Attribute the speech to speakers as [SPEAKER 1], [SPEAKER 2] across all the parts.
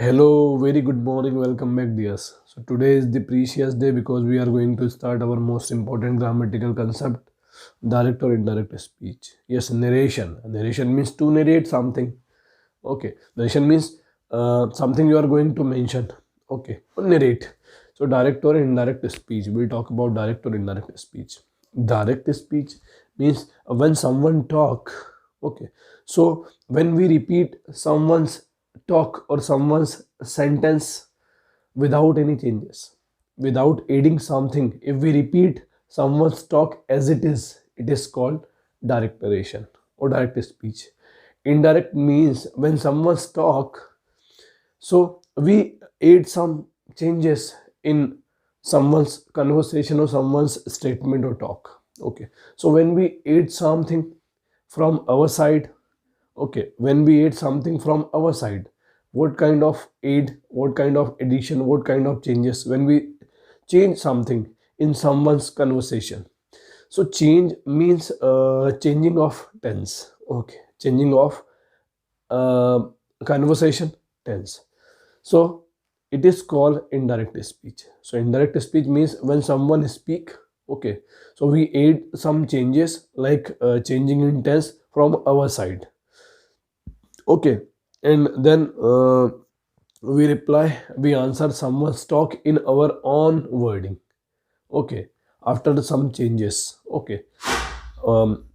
[SPEAKER 1] Hello, very good morning. Welcome back, dears. So today is the precious day because we are going to start our most important grammatical concept, direct or indirect speech. Yes, narration. Narration means to narrate something. Okay, narration means something you are going to mention. Okay, or narrate. So direct or indirect speech. We'll talk about direct or indirect speech. Direct speech means when someone talk. Okay, so when we repeat someone's talk or someone's sentence without any changes, without adding something, if we repeat someone's talk as it is called direct narration or direct speech. Indirect means when someone's talk, so we add some changes in someone's conversation or someone's statement or talk. Okay, so when we add something from our side, okay, when we add something from our side, what kind of aid, what kind of addition, what kind of changes when we change something in someone's conversation. So change means changing of tense. Okay, changing of uh, conversation tense. So it is called indirect speech. So indirect speech means when someone speak, okay, so we add some changes like changing in tense from our side. Okay, and then we reply, we answer someone's talk in our own wording. Okay, after some changes. Okay, um,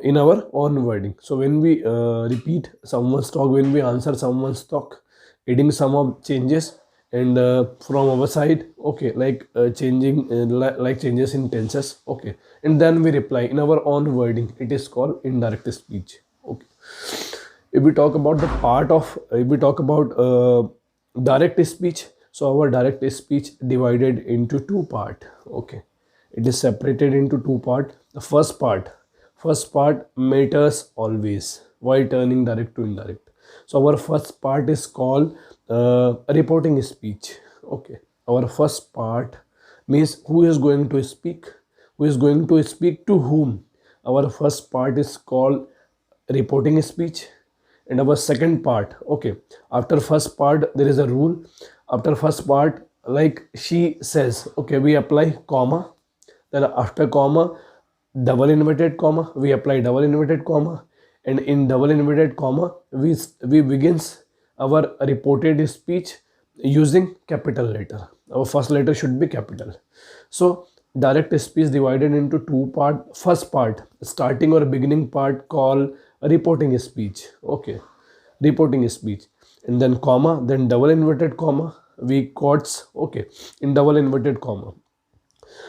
[SPEAKER 1] in our own wording. So when we repeat someone's talk, when we answer someone's talk, adding some of changes and from our side, okay, like changing like changes in tenses, okay, and then we reply in our own wording. It is called indirect speech. Okay, if we talk about the part of if we talk about direct speech, so our direct speech divided into two part. Okay, it is separated into two part. The first part matters always while turning direct to indirect. So our first part is called reporting speech. Okay, our first part means who is going to speak, who is going to speak to whom. Our first part is called reporting speech. And our second part, okay, after first part there is a rule. After first part, like she says, okay, we apply comma. Then after comma, double inverted comma, we apply double inverted comma. And in double inverted comma, we begins our reported speech using capital letter. Our first letter should be capital. So direct speech divided into two part. First part, starting or beginning part, call reporting speech. Okay, reporting speech. And then comma, then double inverted comma, we quotes. Okay, in double inverted comma.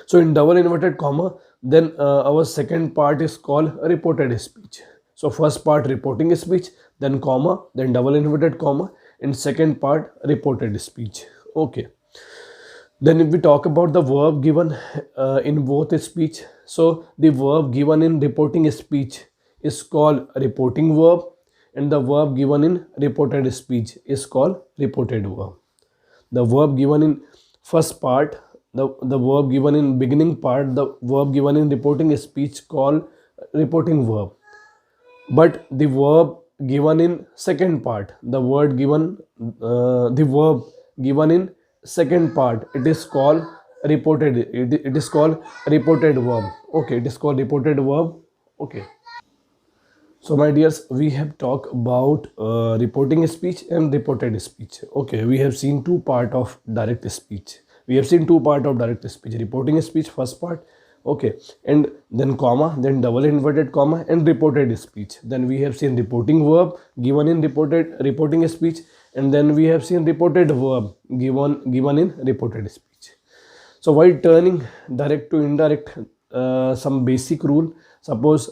[SPEAKER 1] So in double inverted comma, then our second part is called reported speech. So first part reporting speech, then comma, then double inverted comma, and second part reported speech. Okay. Then if we talk about the verb given in both speech, so the verb given in reporting speech is called reporting verb, and the verb given in reported speech is called reported verb. The verb given in first part, the verb given in beginning part, the verb given in reporting speech called reporting verb. But the verb given in second part, the verb given in second part, it is called reported. It is called reported verb. Okay, it is called reported verb. Okay. So, my dears, we have talked about reporting speech and reported speech. Okay, we have seen two part of direct speech. We have seen two part of direct speech. Reporting speech, first part. Okay, and then comma, then double inverted comma, and reported speech. Then we have seen reporting verb given in reporting speech, and then we have seen reported verb given in reported speech. So while turning direct to indirect, some basic rule. Suppose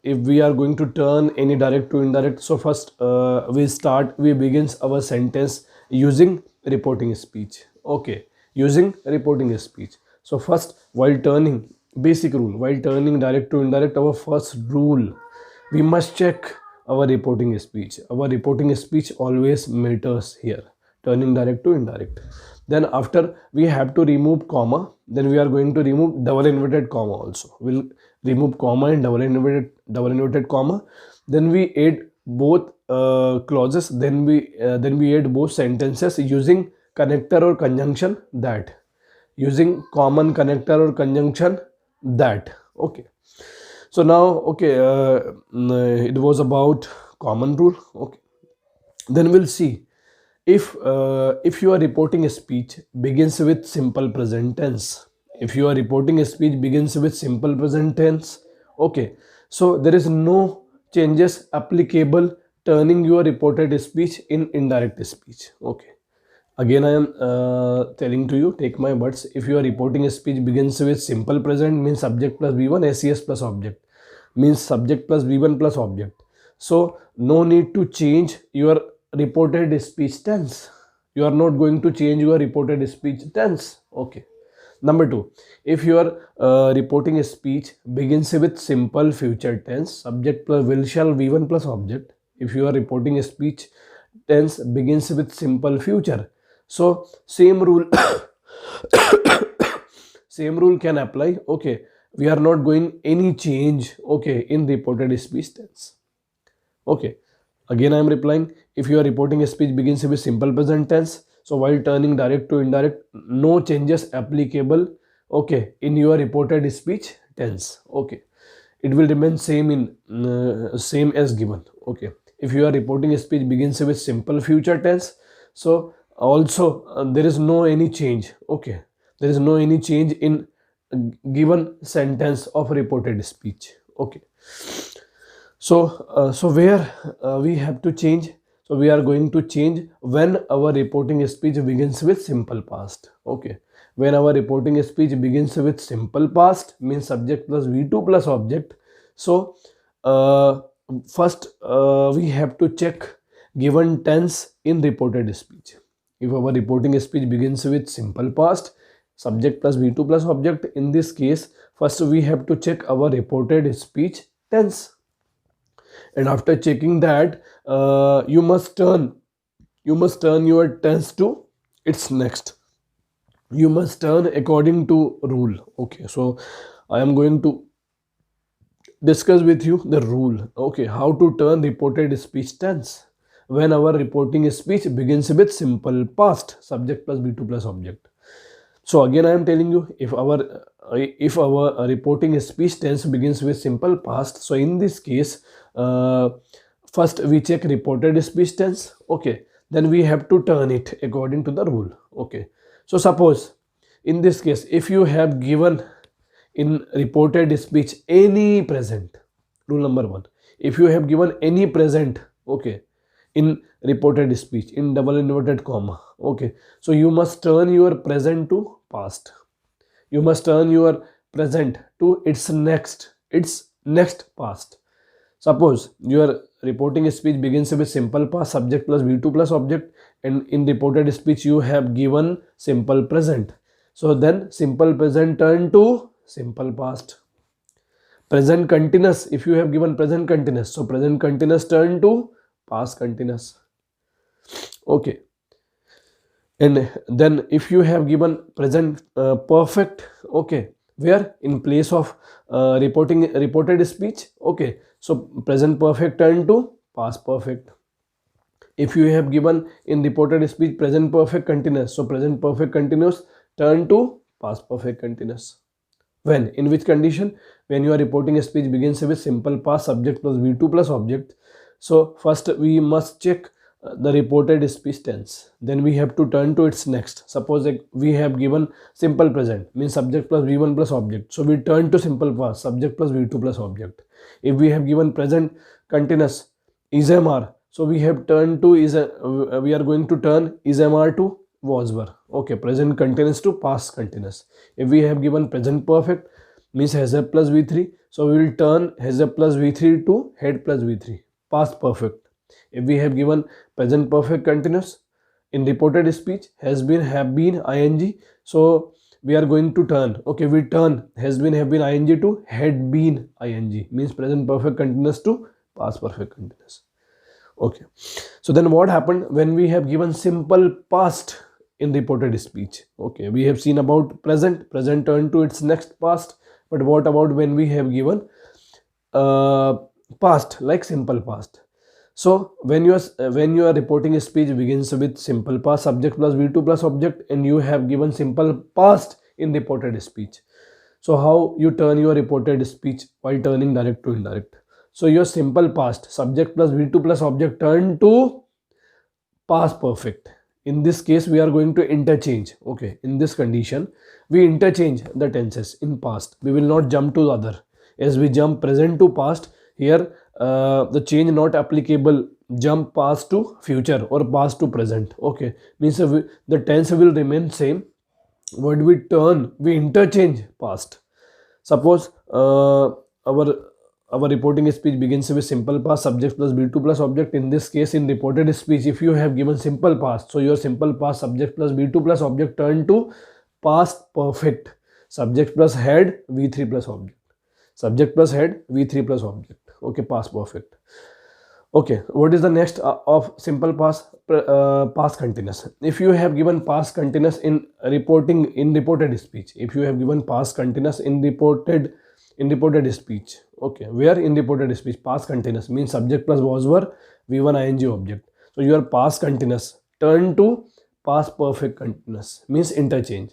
[SPEAKER 1] if we are going to turn any direct to indirect, so first we begins our sentence using reporting speech. Okay, using reporting speech. So first, while turning, basic rule, while turning direct to indirect, our first rule, we must check our reporting speech. Our reporting speech always matters here, turning direct to indirect. Then after we have to remove comma, then we are going to remove double inverted comma also. We'll remove comma and double inverted comma. Then we add both clauses, then we add both sentences using connector or conjunction that, using common connector or conjunction that. Okay, so now, okay, it was about common rule. Okay, then we'll see if you are reporting a speech begins with simple present tense. If you are reporting a speech begins with simple present tense, okay, so there is no changes applicable turning your reported speech in indirect speech. Okay, again I am telling to you, take my words. If you are reporting a speech begins with simple present, means subject plus v1, ses plus object, means subject plus v1 plus object. So no need to change your reported speech tense. You are not going to change your reported speech tense. Okay, number two, if you are reporting a speech begins with simple future tense, subject plus will shall v1 plus object. If you are reporting a speech tense begins with simple future, so same rule same rule can apply. Okay, we are not going any change, okay, in reported speech tense. Okay, again I am replying, if you are reporting a speech begins with simple present tense, so while turning direct to indirect, no changes applicable, okay, in your reported speech tense. Okay, it will remain same in same as given. Okay, if you are reporting a speech begins with simple future tense, so also there is no any change. Okay, there is no any change in given sentence of reported speech. Okay, so where we have to change, so we are going to change when our reporting speech begins with simple past. Okay, when our reporting speech begins with simple past, means subject plus v2 plus object. So first we have to check given tense in reported speech. If our reporting speech begins with simple past, subject plus v2 plus object, in this case first we have to check our reported speech tense, and after checking that, you must turn your tense to its next. You must turn according to rule. Okay, so I am going to discuss with you the rule. Okay, how to turn reported speech tense when our reporting speech begins with simple past, subject plus b2 plus object. So again I am telling you, if our reporting speech tense begins with simple past, so in this case first we check reported speech tense. Okay, then we have to turn it according to the rule. Okay, so suppose in this case, if you have given in reported speech any present, rule number one, if you have given any present, okay, in reported speech in double inverted comma, okay, so you must turn your present to past. You must turn your present to its next past. Suppose your reporting speech begins with simple past, subject plus v2 plus object, and in reported speech you have given simple present, so then simple present turn to simple past. Present continuous, if you have given present continuous, so present continuous turn to past continuous. Okay, and then if you have given present perfect, okay, where in place of reported speech, okay, so present perfect turn to past perfect. If you have given in reported speech present perfect continuous, so present perfect continuous turn to past perfect continuous. When, in which condition? When you are reporting a speech begins with simple past, subject plus v2 plus object. So first we must check the reported speech tense, then we have to turn to its next. Suppose we have given simple present, means subject plus v1 plus object, so we turn to simple past, subject plus v2 plus object. If we have given present continuous ismr, so we have turned to we are going to turn ismr to was were. Okay, present continuous to past continuous. If we have given present perfect, means has plus v3, so we will turn has plus v3 to had plus v3, past perfect. If we have given present perfect continuous in reported speech, has been, have been, ing, so we are going to turn, okay, we turn has been, have been, ing to had been, ing, means present perfect continuous to past perfect continuous. Okay, so then what happened when we have given simple past in reported speech? Okay, we have seen about present turn to its next past, but what about when we have given past, like simple past? So when you are reporting a speech begins with simple past subject plus V2 plus object, and you have given simple past in reported speech. So how you turn your reported speech while turning direct to indirect? So your simple past subject plus V2 plus object turn to past perfect. In this case we are going to interchange. Okay, in this condition we interchange the tenses in past. We will not jump to the other. As we jump present to past, here the change not applicable, jump past to future or past to present. Okay, means the tense will remain same. What we turn, we interchange past. Suppose our reporting speech begins with simple past subject plus B2 plus object. In this case, in reported speech, if you have given simple past, so your simple past subject plus B2 plus object turn to past perfect. Subject plus head V3 plus object. Subject plus head V3 plus object. Okay, past perfect. Okay, what is the next of simple past? Past continuous. If you have given past continuous in reported speech, if you have given past continuous in reported speech, okay, where in reported speech past continuous means subject plus was were V1 ing object. So your past continuous turn to past perfect continuous means interchange.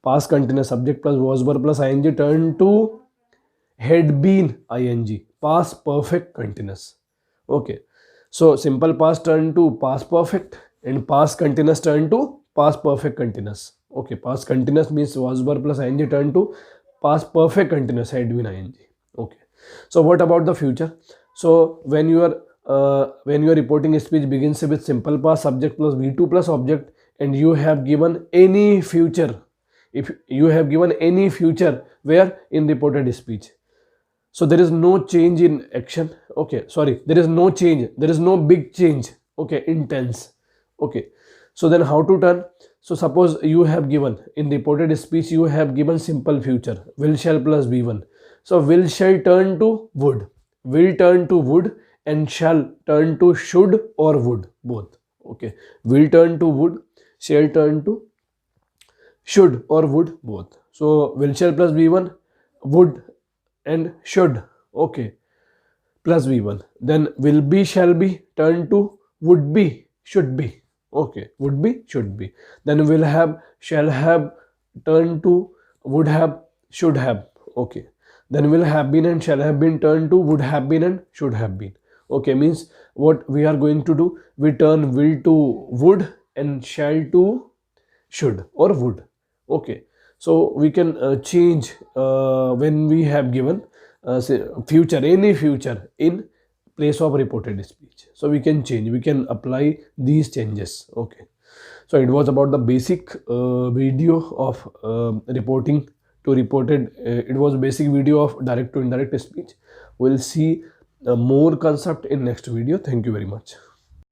[SPEAKER 1] Past continuous subject plus was were plus ing turn to had been ing, past perfect continuous. Okay, so simple past turn to past perfect and past continuous turn to past perfect continuous. Okay, past continuous means was were plus ing turn to past perfect continuous had been ing. Okay, so what about the future? So when your reporting speech begins with simple past subject plus V2 plus object, and you have given any future, if you have given any future where in reported speech, so there is no change in action. Okay, sorry, there is no change, there is no big change. Okay, in tense. Okay, so then how to turn? So suppose you have given in reported speech, you have given simple future will shall plus V1. So will shall turn to would, will turn to would, and shall turn to should or would, both. Okay, will turn to would, shall turn to should or would, both. So will shall plus V1, would and should, okay, plus V1. Then will be shall be turn to would be should be. Okay, would be should be. Then will have shall have turn to would have should have. Okay, then will have been and shall have been turn to would have been and should have been. Okay, means what we are going to do, we turn will to would and shall to should or would. Okay, so we can change when we have given say future, any future in place of reported speech. So we can change, we can apply these changes. Okay, so it was about the basic video of reporting to reported. It was a basic video of direct to indirect speech. We'll see more concept in next video. Thank you very much.